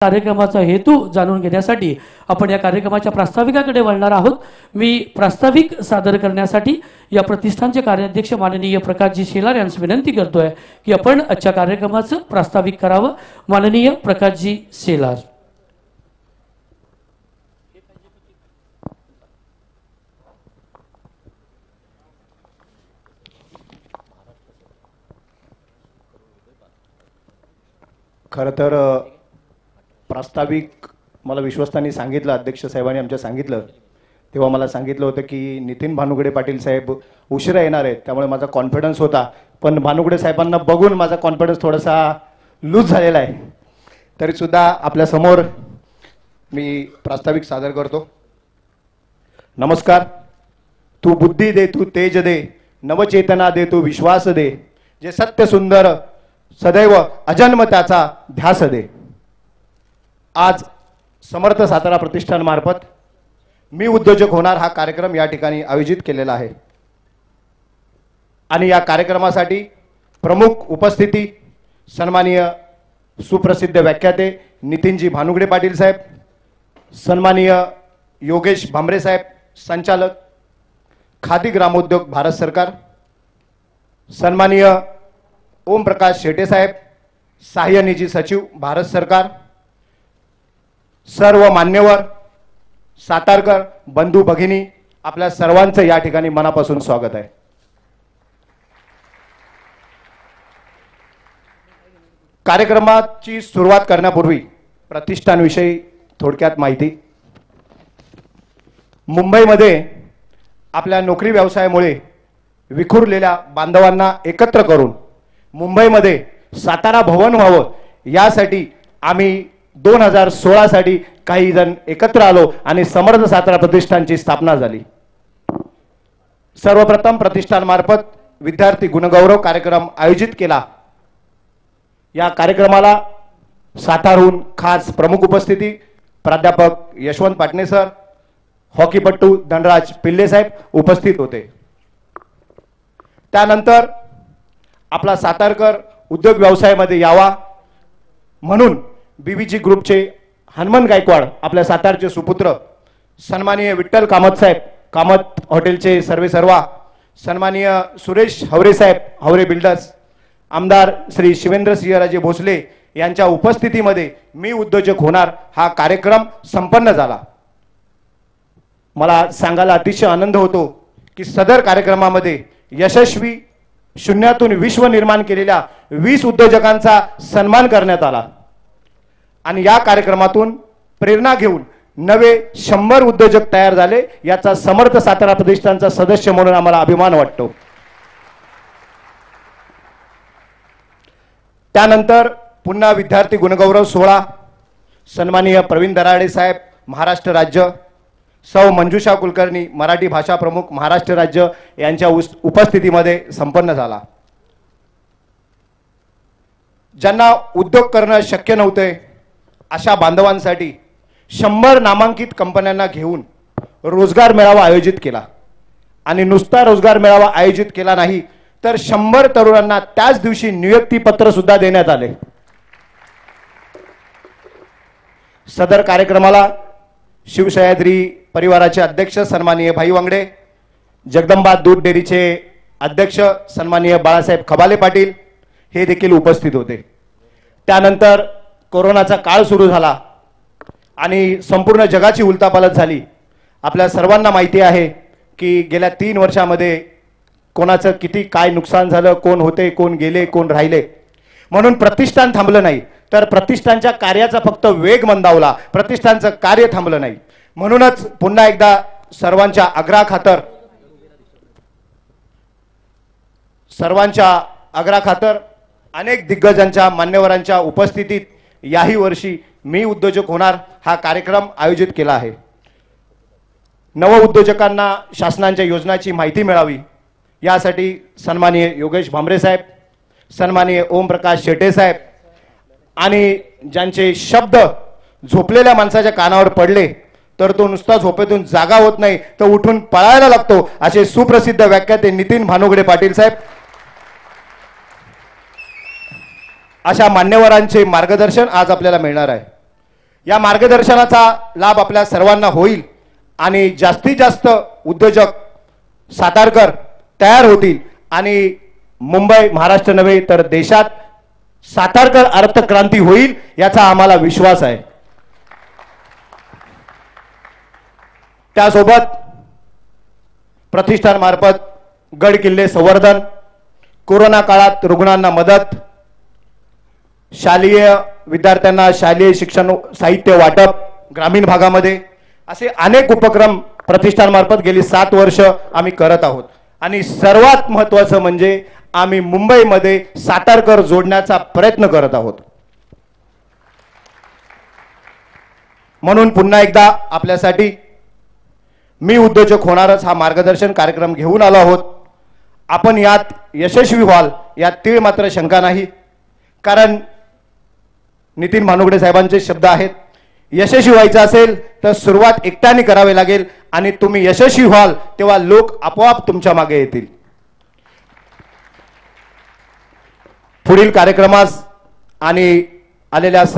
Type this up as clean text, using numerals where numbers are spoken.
कार्यक्रमाचा हेतू जाणून घेण्यासाठी आपण या कार्यक्रमाच्या प्रास्ताविकाकडे वळणार आहोत। मी प्रास्ताविक सादर करण्यासाठी या प्रतिष्ठानचे कार्याध्यक्ष माननीय प्रकाशजी शेलार यांना विनंती करतोय की आपण आजच्या कार्यक्रमाचं प्रास्ताविक करावं। माननीय प्रकाशजी शेलार। खरं तर प्रास्ताविक मला विश्वस्तांनी सांगितलं, अध्यक्ष साहेबांनी आमच्या सांगितलं तेव्हा मला सांगितलं होतं की नितीन भानुगडे पाटील साहेब उशिरा येणार आहेत, त्यामुळे माझा कॉन्फिडन्स होता। पण भानुगडे साहेबांना बघून माझा कॉन्फिडन्स थोडासा लूज झालेला आहे। तरीसुद्धा आपल्यासमोर मी प्रास्ताविक सादर करतो। नमस्कार। तू बुद्धी दे, तू तेज दे, नवचेतना दे, तू विश्वास दे, जे सत्य सुंदर सदैव अजन्म त्याचा ध्यास दे। आज समर्थ सातारा प्रतिष्ठान मार्फत मी उद्योजक होणार हा कार्यक्रम या ठिकाणी आयोजित केलेला आहे आणि या कार्यक्रमासाठी प्रमुख उपस्थिती सन्माननीय सुप्रसिद्ध व्याख्याते नितीनजी भानुगडे पाटील साहेब, सन्माननीय योगेश भामरे साहेब, संचालक खादी ग्रामोद्योग भारत सरकार, सन्माननीय ओम प्रकाश शेटे साहेब, सहाय्य निजी सचिव भारत सरकार, सर्व मान्यवर, सातारकर बंधू भगिनी, आपल्या सर्वांचं या ठिकाणी मनापासून स्वागत आहे। कार्यक्रमाची सुरुवात करण्यापूर्वी प्रतिष्ठानविषयी थोडक्यात माहिती। मुंबईमध्ये आपल्या नोकरी व्यवसायामुळे विखुरलेल्या बांधवांना एकत्र करून मुंबईमध्ये सातारा भवन व्हावं यासाठी आम्ही 2016 साठी काही जण एकत्र आलो आणि समर्थ सातारा प्रतिष्ठानची स्थापना झाली। सर्वप्रथम प्रतिष्ठानमार्फत विद्यार्थी गुणगौरव कार्यक्रम आयोजित केला। या कार्यक्रमाला सातारहून खास प्रमुख उपस्थिती प्राध्यापक यशवंत पाटणे सर, हॉकीपट्टू धनराज पिल्ले साहेब उपस्थित होते। त्यानंतर आपला सातारकर उद्योग व्यवसायामध्ये यावा म्हणून बीबीजी ग्रुपचे हनुमान गायकवाड, आपल्या सातारचे सुपुत्र सन्माननीय विठ्ठल कामत साहेब, कामत हॉटेलचे सर्वेसर्वा, सन्माननीय सुरेश हवरे साहेब, हवरे बिल्डर्स, आमदार श्री शिवेंद्र सिंहराजे भोसले यांच्या उपस्थितीमध्ये मी उद्योजक होणार हा कार्यक्रम संपन्न झाला। मला सांगायला अतिशय आनंद होतो की सदर कार्यक्रमामध्ये यशस्वी शून्यातून विश्व निर्माण केलेल्या 20 उद्योजकांचा सन्मान करण्यात आला आणि या कार्यक्रमातून प्रेरणा घेऊन नवे 100 उद्योजक तयार झाले। याचा समर्थ सातारा प्रतिष्ठानचा सदस्य म्हणून आम्हाला अभिमान वाटतो। त्यानंतर पुन्हा विद्यार्थी गुणगौरव सोहळा सन्माननीय प्रवीण दराडे साहेब, महाराष्ट्र राज्य, सौ मंजुषा कुलकर्णी, मराठी भाषा प्रमुख, महाराष्ट्र राज्य यांच्या उपस्थितीमध्ये संपन्न झाला। ज्यांना उद्योग करणं शक्य नव्हते अशा बांधवांसाठी 100 नामांकित कंपन्यांना घेऊन रोजगार मेळावा आयोजित केला आणि नुसता रोजगार मेळावा आयोजित केला नाही तर 100 तरुणांना त्याच दिवशी नियुक्ती पत्र सुद्धा देण्यात आले। सदर कार्यक्रमाला शिवसह्याद्री परिवाराचे अध्यक्ष सन्माननीय भाई वांगडे, जगदंबा दूध डेअरीचे अध्यक्ष सन्माननीय बाळासाहेब खबाले पाटील हे देखील उपस्थित होते। त्यानंतर कोरोनाचा काळ सुरू झाला आणि संपूर्ण जगाची उलथापालथ झाली। आपल्या सर्वांना माहिती आहे की गेल्या 3 वर्षामध्ये कोणाचं किती काय नुकसान झालं, कोण होते, कोण गेले, कोण राहिले। म्हणून प्रतिष्ठान थांबलं नाही तर प्रतिष्ठानच्या कार्याचा फक्त वेग मंदावला, प्रतिष्ठानचं कार्य थांबलं नाही। म्हणूनच पुन्हा एकदा सर्वांच्या आग्रहाखातर अनेक दिग्गजांच्या मान्यवरांच्या उपस्थितीत याही वर्षी मी उद्योजक होणार हा कार्यक्रम आयोजित केला आहे। नव उद्योजकांना शासनाच्या योजनांची माहिती मिळावी यासाठी सन्माननीय योगेश भामरे साहेब, सन्माननीय ओम प्रकाश शेटे साहेब आणि ज्यांचे शब्द झोपलेल्या माणसाच्या कानावर पडले तर तो नुसता झोपेतून जागा होत नाही तर उठून पळायला लागतो असे सुप्रसिद्ध व्याख्याते नितीन भानुगडे पाटील साहेब, अशा मान्यवरांचे मार्गदर्शन आज आपल्याला मिळणार आहे। या मार्गदर्शनाचा लाभ आपल्या सर्वांना होईल आणि जास्तीत जास्त उद्योजक सातारकर तयार होतील आणि मुंबई महाराष्ट्र नव्हे तर देशात सातारकर अर्थक्रांती होईल याचा आम्हाला विश्वास आहे. त्यासोबत प्रतिष्ठानमार्फत गड किल्ले संवर्धन, कोरोना काळात रुग्णांना मदत, शालेय विद्यार्थ्यांना शालेय शिक्षण साहित्य वाटप ग्रामीण भागामध्ये असे अनेक उपक्रम प्रतिष्ठानमार्फत गेली 7 वर्ष आम्ही करत आहोत. आणि सर्वात महत्त्वाचं म्हणजे आम्ही मुंबईमध्ये सातारकर जोडण्याचा प्रयत्न करत आहोत. म्हणून पुन्हा एकदा आपल्यासाठी मी उद्योजक होणारच हा मार्गदर्शन कार्यक्रम घेऊन आलो आहोत. आपण यात यशस्वी व्हाल यात तीळ मात्र शंका नाही. कारण नितीन भानुगडे साहेबांचे शब्द आहेत, यशस्वी व्हायचं असेल तर सुरुवात एकट्याने करावी लागेल आणि तुम्ही यशस्वी व्हाल तेव्हा लोक आपोआप तुमच्या मागे येतील. पुढील कार्यक्रमास आणि आलेल्या